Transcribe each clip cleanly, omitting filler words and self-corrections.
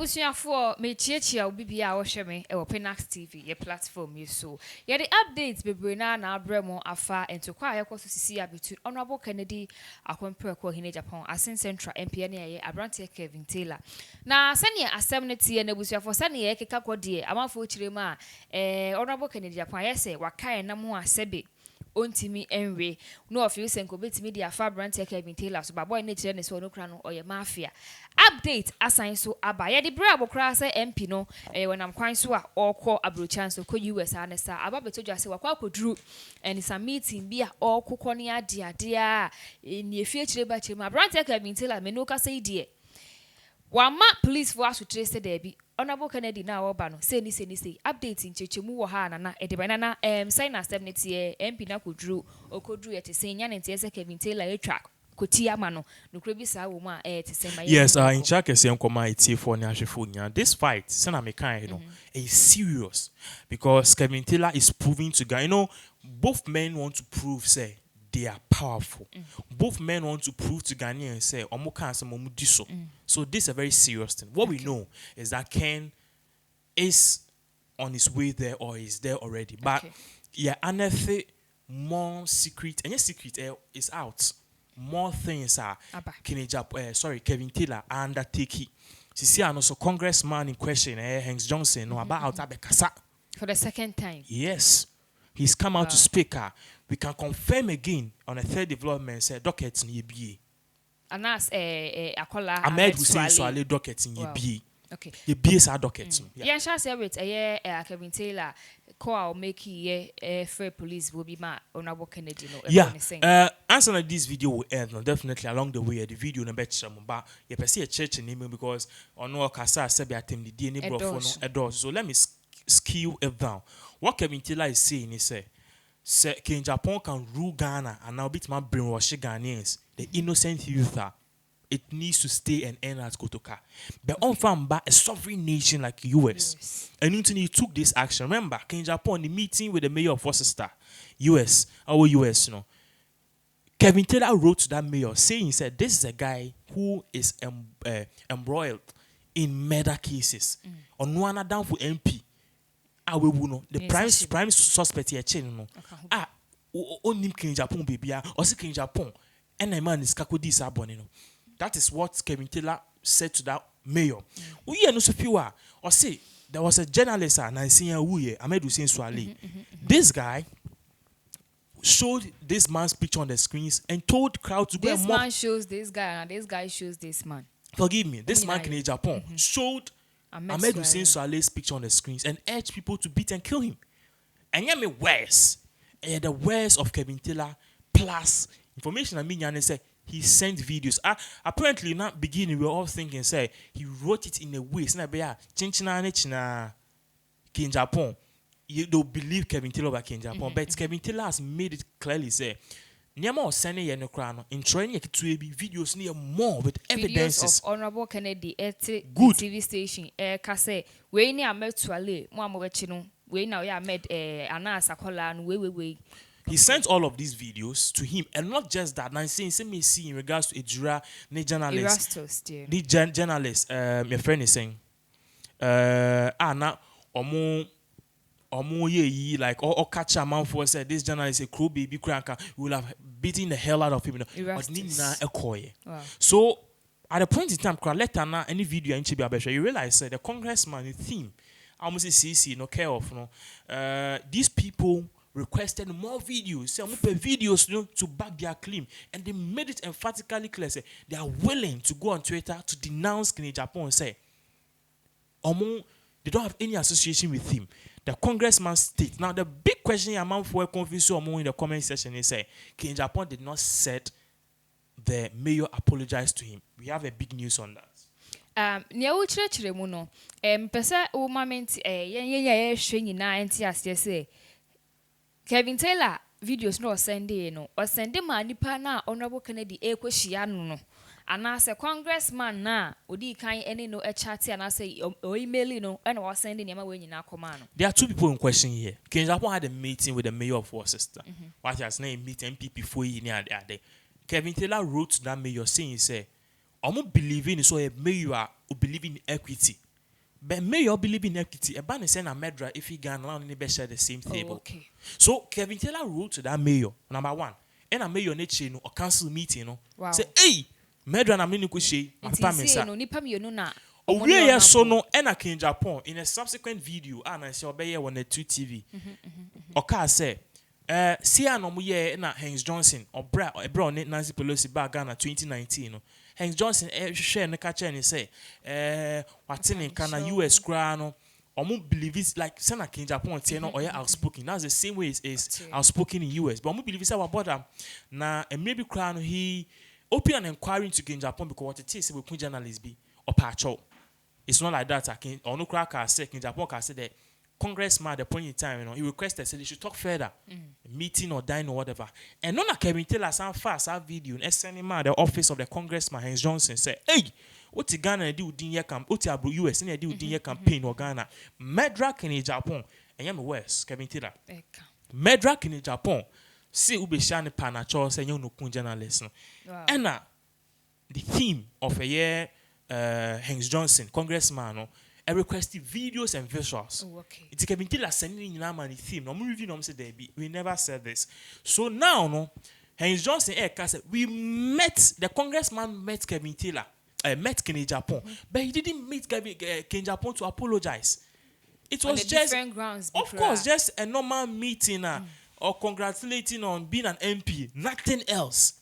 Abusuafo me chiachia obi bia wo hwe me e wo Pinax TV ye platform ye so ye the updates bebre na abremo afa entokwa ayekọ so sisi abetu honorable Kennedy akwemprekọ hine Japan Asin Central MP na ye abrante Kevin Taylor na sene asem ne tie na abusuafo sene ye keka kode amafo chirema honorable Kennedy Japan yese wakae na mu asebe ontimi enwe no of you senko betimi dia fa brand Kevin Taylor so baboy na kire ne so no kra no oye mafia update assign so abaye de bra abokra say MP no wonam kwan so a okọ abrochan so ko US anesa ababetodwa se wakwa koduru and some meeting bia okokọ ne ade a ni efie kire ba kire ma brand Kevin Taylor me no ka say die wama police for us to trace there be honorable Kennedy na oba no say ni update nchechemu wo ha na edeba na sign na step netie MP na kodru okodru ye te say nya ne te say Kevin Taylor e track kotia ma no nokre bi sa wo mu a te say ma yes in check ese nkoma itie for ni ahwefo nya this fight say na me kan you know is serious because Kevin Taylor is proving to guy, you know, both men want to prove say they are powerful. Both men want to prove to Ghanaians say omo kan some omo di so. So this is a very serious thing. What we know is that Ken is on his way there or is there already. But yeah, anything more secret, and your secret is out. More things are Kevin Taylor undertaking. See, I know so Congressman in question, Hanks Johnson, no about Abekasa. For the second time. Yes. He's come out to speak. We can confirm again on a third development, say dockets in EBA. And that's Akola Ahmed Hussein Swale dockets in EBA. Okay. The BS are dockets. Yeah, shall say it Kevin Taylor call make fair police will be my honorable Kennedy. Answer this video will end definitely along the way. The video no bet but you can see a church in him because on no Kasa Sebi attempt the DNA bro a door. So let me skew it down. What Kevin Taylor is saying is say Agyapong can rule Ghana and now bit my brainwash Ghanaians. The innocent youth it needs to stay and end at Kotoka. But on from back a sovereign nation like US. And he took this action. Remember, Agyapong the meeting with the mayor of Worcester, US, our US, you know. Kevin Taylor wrote to that mayor saying, he said, this is a guy who is embroiled in murder cases. On one down for MP. The prime suspect here, no. Only Agyapong baby, or see Agyapong, and a man is Kakodi Sabonino. That is what Kevin Taylor said to that mayor. We are no superior. Or say there was a journalist and I see Ahmed Hussein Swale. This guy showed this man's picture on the screens and told crowd to go and mock. This man shows this guy and this guy shows this man. Forgive me. This man in Japan showed Ahmed Hussein Swale's picture on the screens and urged people to beat and kill him. And yeah, me worse. The worst of Kevin Taylor plus information I mean and say he sent videos. Apparently, not beginning, we were all thinking, say, he wrote it in a way, Chinchina, Agyapong. You don't believe Kevin Taylor about Agyapong, but Kevin Taylor has made it clearly say, Nyama sending ya no crown in training to be videos near more with evidences of honorable Kennedy at good TV station. Kase, we near met Swale, Mamma we now ya met Anas Akola and we. He sent all of these videos to him, and not just that. Now, saying, me see in regards to Ejura, the journalist, the journalist, my friend is saying, now, omo ye like or catch a man for said this journalist a crow baby cranker will have beaten the hell out of him. Wow. So at a point in time, later now any video in Chibi you realize the congressman, the theme, I almost CC no care of these people requested more videos, some videos to back their claim, and they made it emphatically clear say they are willing to go on Twitter to denounce Agyapong and say they don't have any association with him. The congressman states. Now the big question among for confused in the comment section is say Agyapong did not said the mayor apologized to him. We have a big news on that. Nia wo chire mu no pese wo moment ye hwe nyina enti ase say Kevin Taylor videos no sende no o sende ma nipa na honorable Kennedy ekwohia no anase congressman na odi kan ene no e chat anase o email no e na o sende niam we nyina akoma no. There are two people in question here. Agyapong had a meeting with the mayor of Worcester. What has name meet MPP for you near there. Kevin Taylor wrote to that mayor saying say I'm believing so a mayor who believe in equity But mayor believe in equity. A ban is saying a Medra if he can allow any share the same table. Okay. So Kevin Taylor wrote to that mayor, number one, and a mayor nature or council meeting, Wow. say, hey, Medra na mini kushe, my family. No nipa mi na. Oh, we are so no, and in Japan in a subsequent video, and I saw by on the 2 TV. Oka say, see, I know ye na Haynes Johnson or Brown Nancy Pelosi back Ghana 2019. Haynes Johnson share the catcher and say, what's in Canada, US crown. Or more believe it's like Senator King Japan, or outspoken. That's the same way is outspoken in US. But more believe it's our border now, and maybe crown he open an inquiry into King Japan because what it is with journalists be or patch up. It's not like that. I can or no crack I say King Japan can say that Congressman at the point in time, he requested say they should talk further, meeting or dine or whatever. And none of Kevin Taylor some fast our video and sending man the office of the Congressman Haynes Johnson say, hey, what Ghana do in your campaign? What the US and do in your campaign or Ghana? Medrak in Japan and yam West Kevin Taylor. Medrak in Japan. See ube shani panacho say you no kun journalist. And the theme of a year Haynes Johnson, Congressman, I requested videos and visuals. Oh, okay. It's Kevin Taylor sending in the theme. No review no say there be. We never said this. So now no Haynes Johnson said we met the Congressman met Kevin Taylor. Met Ken Japan, but he didn't meet Ken Japan to apologize. It was just different grounds. Of course, just a normal meeting or congratulating on being an MP. Nothing else.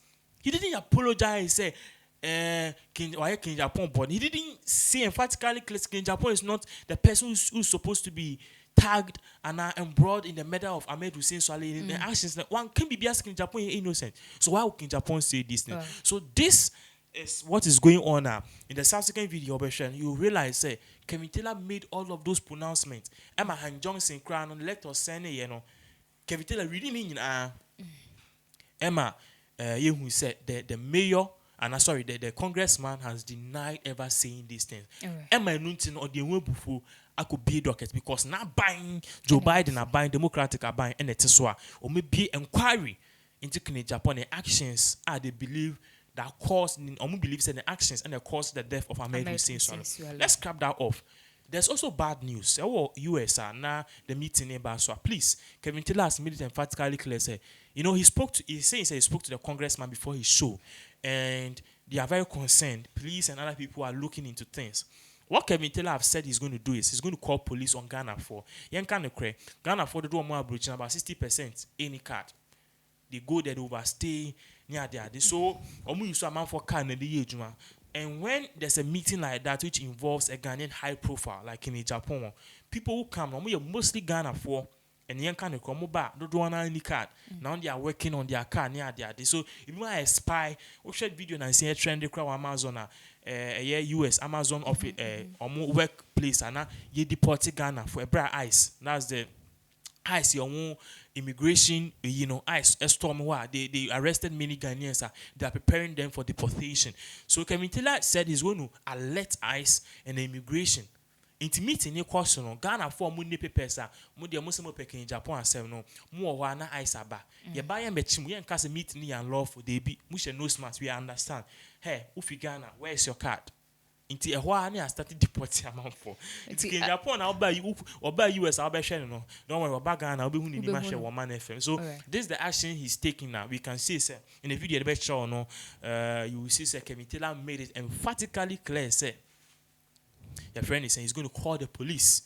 He didn't apologize. Say, why Ken Japan? But he didn't say emphatically Ken Japan is not the person who's supposed to be tagged and embroiled in the murder of Ahmed Hussein Saleh in the actions. That one can be asking Japan innocent. So why would Ken Japan say this thing? So this is what is going on now. In the subsequent video version, you realize Kevin Taylor made all of those pronouncements. Emma Han Johnson crown on let us say Kevin Taylor reading in Emma who said the mayor and the congressman has denied ever saying these things. Emma Nuntin or the Webufu I could be docket because now buying Joe Biden are buying Democratic are buying and it's or maybe inquiry into Japan actions they believe that caused, or believes in the actions and the caused the death of Ahmed Hussein Saleh. Let's scrap that off. There's also bad news. US now the meeting in Baswa. Please, Kevin Taylor has made it emphatically clear. Say, he spoke to he spoke to the congressman before his show, and they are very concerned. Police and other people are looking into things. What Kevin Taylor have said he's going to do is he's going to call police on Ghana for Ghana for the do more breaching about 60% any card. They go there, they overstay near there. So, use a man for car and when there's a meeting like that which involves a Ghanaian high profile, like in Japan, people who come, mostly Ghana for and young kind of come back, don't want any card. Now they are working on their car near there. So, if you are a spy, we share video and see a trendy crowd Amazon, US Amazon office, or more workplace, and you deport Ghana for a bright ice. That's the ICE your own immigration, ICE a storm where they arrested many Ghanaians. They are preparing them for deportation. So Kevin Taylor said he's going to alert ICE and the immigration. Into meeting your question Ghana for money papers the Muslim in Japan no more wana ICE aba. You buy a machine, we can't meet me and lawful they be much no smart, we understand. Hey, Ufi Ghana, where's your card? Into a while, I started deporting amount for. It's in Japan, I'll buy you or buy US, I'll buy Shannon. Don't worry about Ghana, I'll be winning the match at 1 man FM. So, this is the action he's taking now. We can see, sir, in the video, the best show, you will see, sir, Kevin Taylor made it emphatically clear, sir. Your friend is saying he's going to call the police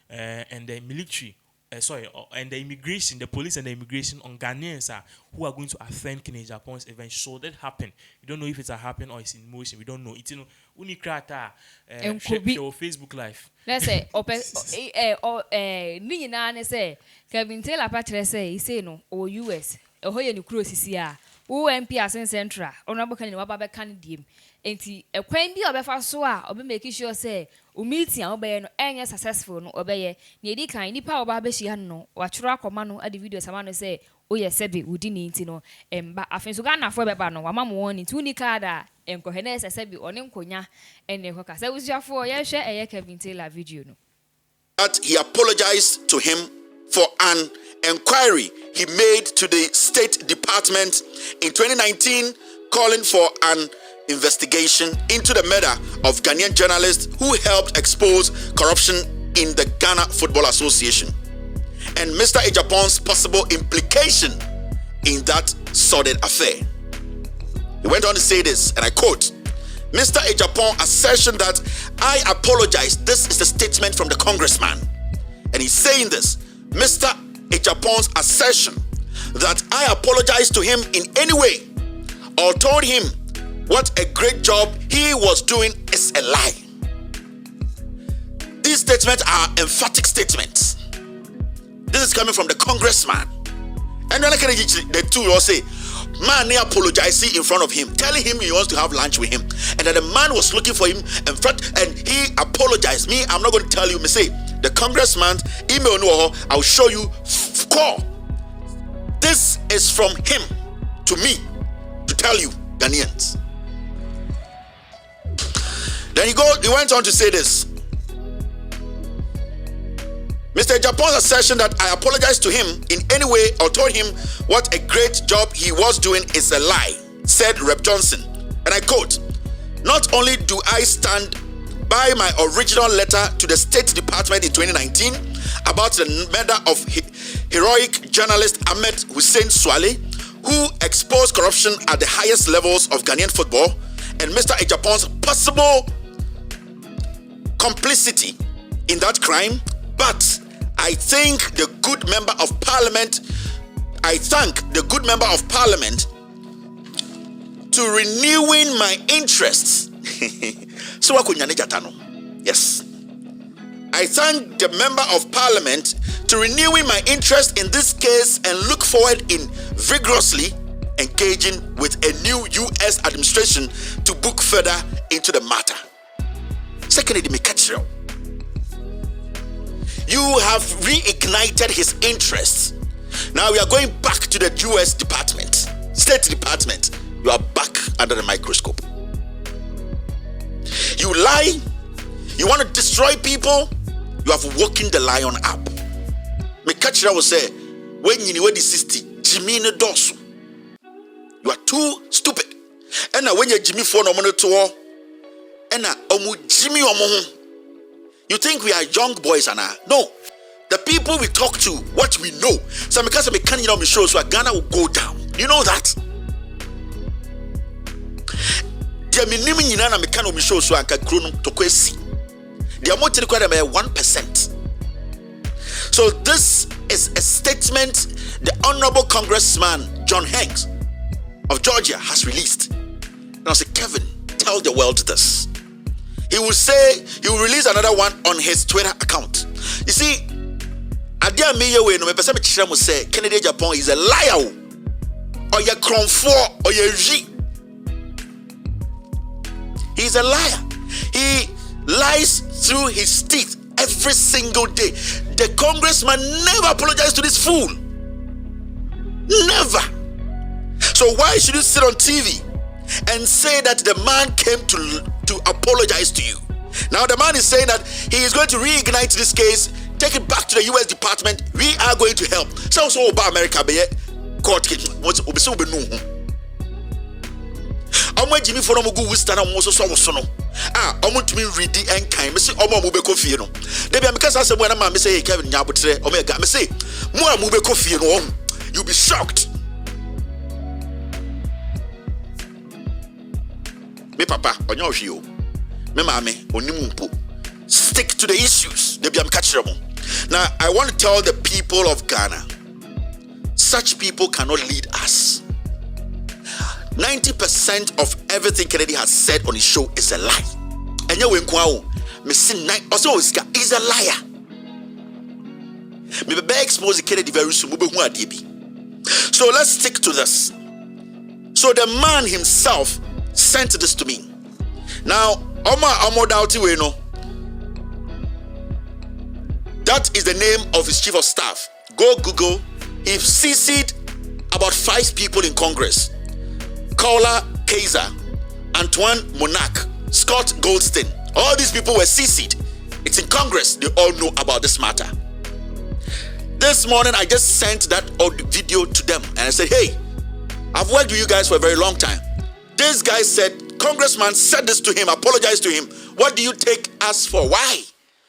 and the military. And the immigration, the police and the immigration on Ghanaians who are going to attend Kenya Japan's event. So that happen. We don't know if it's happened or it's in motion. We don't know. It's Unikrata show Facebook Live. Let's say Nina say Kevin Taylor Patre say he say no or US or you CCR. MP Asen Central, Honorable Kanye Wababa Canadian. Enti a quain be obefa so or be making sure say meeting obey no any successful no obey near kind nipa oba she no watchra komano at the video samano say oh yes sebi wudi ni no emba afen so Ghana for beba no wama mo woni tu ni kada enko hene sebi one nkonya ene ko kasa usuafo ye hwe eye Kevin Taylor video no that he apologized to him for an inquiry he made to the State Department in 2019 calling for an investigation into the murder of Ghanaian journalists who helped expose corruption in the Ghana Football Association and Mr. Agyapong's possible implication in that sordid affair. He went on to say this, and I quote, Mr. Agyapong's assertion that I apologize. This is a statement from the congressman. And he's saying this, Mr. Agyapong's assertion that I apologized to him in any way or told him what a great job he was doing is a lie. These statements are emphatic statements. This is coming from the congressman. And then the two will say, man, they apologizing in front of him, telling him he wants to have lunch with him. And then the man was looking for him in front, and he apologized. Me, I'm not going to tell you. Me say, the congressman, email no, I'll show you, call. This is from him to me to tell you, Ghanaians. Then he went on to say this. Mr. Agyapong's assertion that I apologized to him in any way or told him what a great job he was doing is a lie, said Rep. Johnson. And I quote, not only do I stand by my original letter to the State Department in 2019 about the murder of heroic journalist Ahmed Hussein Swale, who exposed corruption at the highest levels of Ghanaian football, and Mr. Agyapong's possible complicity in that crime, but I thank the good member of parliament to renewing my interests. So yes. I thank the member of parliament to renewing my interest in this case and look forward in vigorously engaging with a new U.S. administration to book further into the matter. Secondly, the Mikachiro. You have reignited his interests. Now we are going back to the U.S. Department, State Department. You are back under the microscope. You lie. You want to destroy people. You have woken the lion up. Mekachira will say, when you know the 60, Jimmy ne dosu. You are too stupid. And now when you Jimmy for no money to and now Jimmy omo. You think we are young boys and no. The people we talk to, what we know. So because we can't me show so Ghana will go down. You know that? The minimum yina na me can me show so anka krono to kwesi. They are more to require 1%. So this is a statement the Honorable Congressman John Hanks of Georgia has released. And I said, Kevin, tell the world this. He will release another one on his Twitter account. You see, Adia Meyewe no me pese me chire mo say Kennedy Agyapong is a liar. Or ye kronfo or ye ji. He's a liar. He lies through his teeth every single day. The congressman never apologized to this fool. Never. So why should you sit on TV and say that the man came to apologize to you? Now the man is saying that he is going to reignite this case, take it back to the U.S. Department. We are going to help. So about America, be court case. What's obe no? Omo Jimmy for no go wisdom no so no. Omo to me read the end kind. Me say omo mo be ko fie no. Dey be am kasa say when am me say Kevin Nyabotre omo ga me say mo be ko fie no. You'll be shocked. Me papa onyo hwe o. Me mama onimu mpo. Stick to the issues. Dey be am catch them. Now I want to tell the people of Ghana, such people cannot lead us. 90% of everything Kennedy has said on his show is a lie. And you is a liar. Me be expose Kennedy very soon. So let's stick to this. So the man himself sent this to me. Now, that is the name of his chief of staff. Go Google. He CC'd about 5 people in Congress. Kaula Kaiser, Antoine Monarch, Scott Goldstein. All these people were CC'd. It's in Congress. They all know about this matter. This morning, I just sent that video to them. And I said, hey, I've worked with you guys for a very long time. This guy said Congressman said this to him, apologized to him. What do you take us for? Why?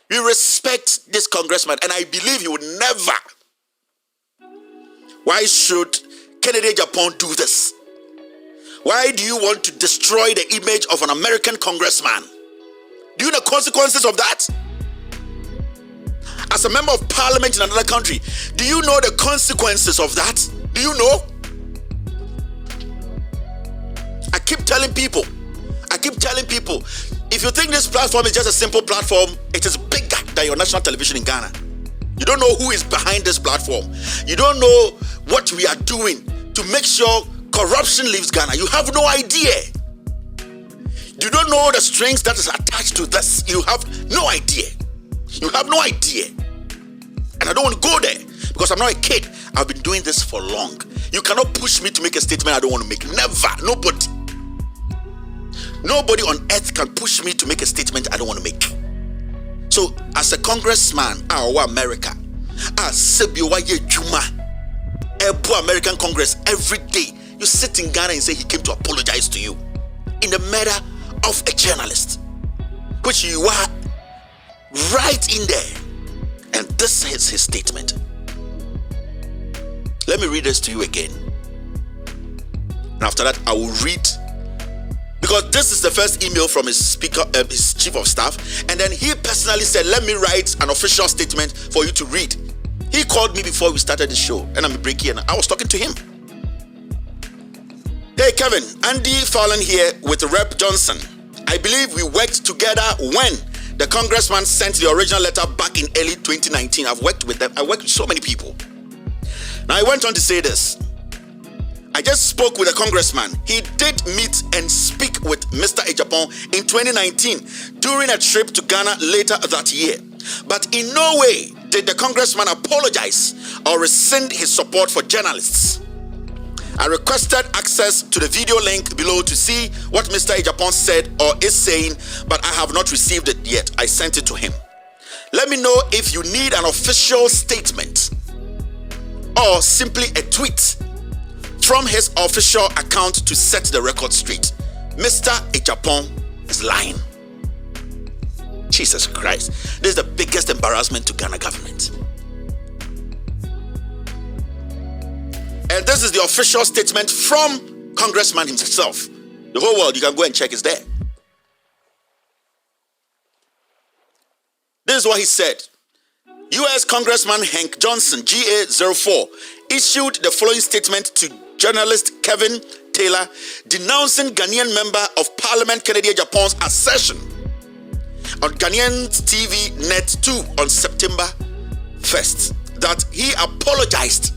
We respect this congressman, and I believe he would never. Why should Kennedy Agyapong do this? Why do you want to destroy the image of an American congressman? Do you know the consequences of that? As a member of parliament in another country, do you know the consequences of that? Do you know? I keep telling people, if you think this platform is just a simple platform, it is bigger than your national television in Ghana. You don't know who is behind this platform. You don't know what we are doing to make sure corruption leaves Ghana. You have no idea. You don't know the strings that is attached to this. You have no idea. You have no idea. And I don't want to go there because I'm not a kid. I've been doing this for long. You cannot push me to make a statement I don't want to make. Never. Nobody. Nobody on earth can push me to make a statement I don't want to make. So, as a congressman, our America, American Congress, every day, you sit in Ghana and say he came to apologize to you in the matter of a journalist, which you are right in there. And this is his statement. Let me read this to you again. And after that, I will read, because this is the first email from his speaker, his chief of staff, and then he personally said, let me write an official statement for you to read. He called me before we started the show, and I'm breaking, and I was talking to him. Hey Kevin, Andy Fallon here with Rep Johnson. I believe we worked together when the congressman sent the original letter back in early 2019. I've worked with them. I worked with so many people. Now I went on to say this. I just spoke with a congressman. He did meet and speak with Mr. Agyapong in 2019 during a trip to Ghana later that year. But in no way did the congressman apologize or rescind his support for journalists. I requested access to the video link below to see what Mr. Agyapong said or is saying, but I have not received it yet. I sent it to him. Let me know if you need an official statement or simply a tweet from his official account to set the record straight. Mr. Agyapong is lying. Jesus Christ. This is the biggest embarrassment to Ghana government. And this is the official statement from Congressman himself. The whole world, you can go and check, is there. This is what he said. U.S. Congressman Hank Johnson, GA04, issued the following statement to journalist Kevin Taylor denouncing Ghanaian Member of Parliament Kennedy Agyapong's assertion on Ghanaian TV Net 2 on September 1st that he apologized.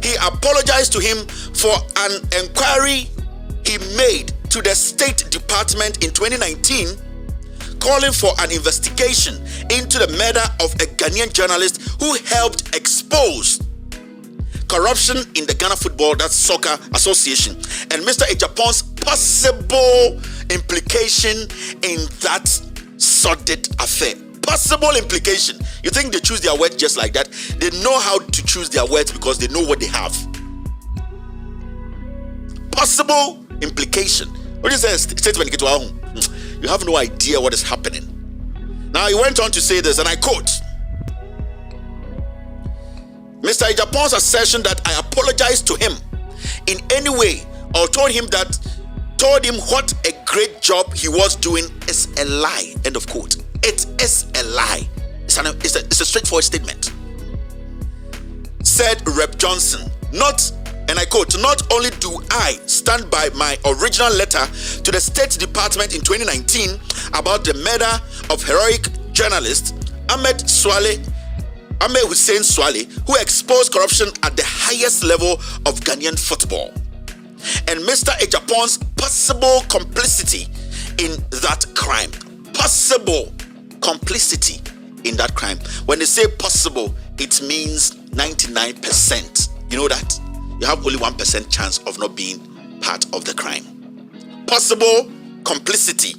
He apologized to him for an inquiry he made to the State Department in 2019 calling for an investigation into the murder of a Ghanaian journalist who helped expose corruption in the Ghana Football, that's Soccer Association, and Mr. Agyapong's possible implication in that sordid affair. Possible implication. You think they choose their words just like that? They know how to choose their words because they know what they have. Possible implication. What is that statement? You have no idea what is happening. Now he went on to say this, and I quote, Mr. Agyapong's assertion that I apologized to him in any way or told him what a great job he was doing is a lie. End of quote. It is a lie. It's a straightforward statement. Said Rep Johnson, and I quote, not only do I stand by my original letter to the State Department in 2019 about the murder of heroic journalist Ahmed Hussein Swale, who exposed corruption at the highest level of Ghanaian football, and Mr. Agyapong's possible complicity in that crime. Possible complicity in that crime. When they say possible, it means 99%. You know that? You have only 1% chance of not being part of the crime. Possible complicity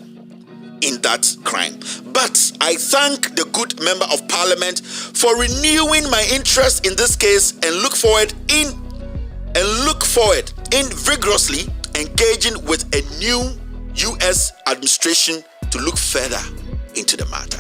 in that crime. But I thank the good member of parliament for renewing my interest in this case and look forward in vigorously engaging with a new U.S. administration to look further into the matter.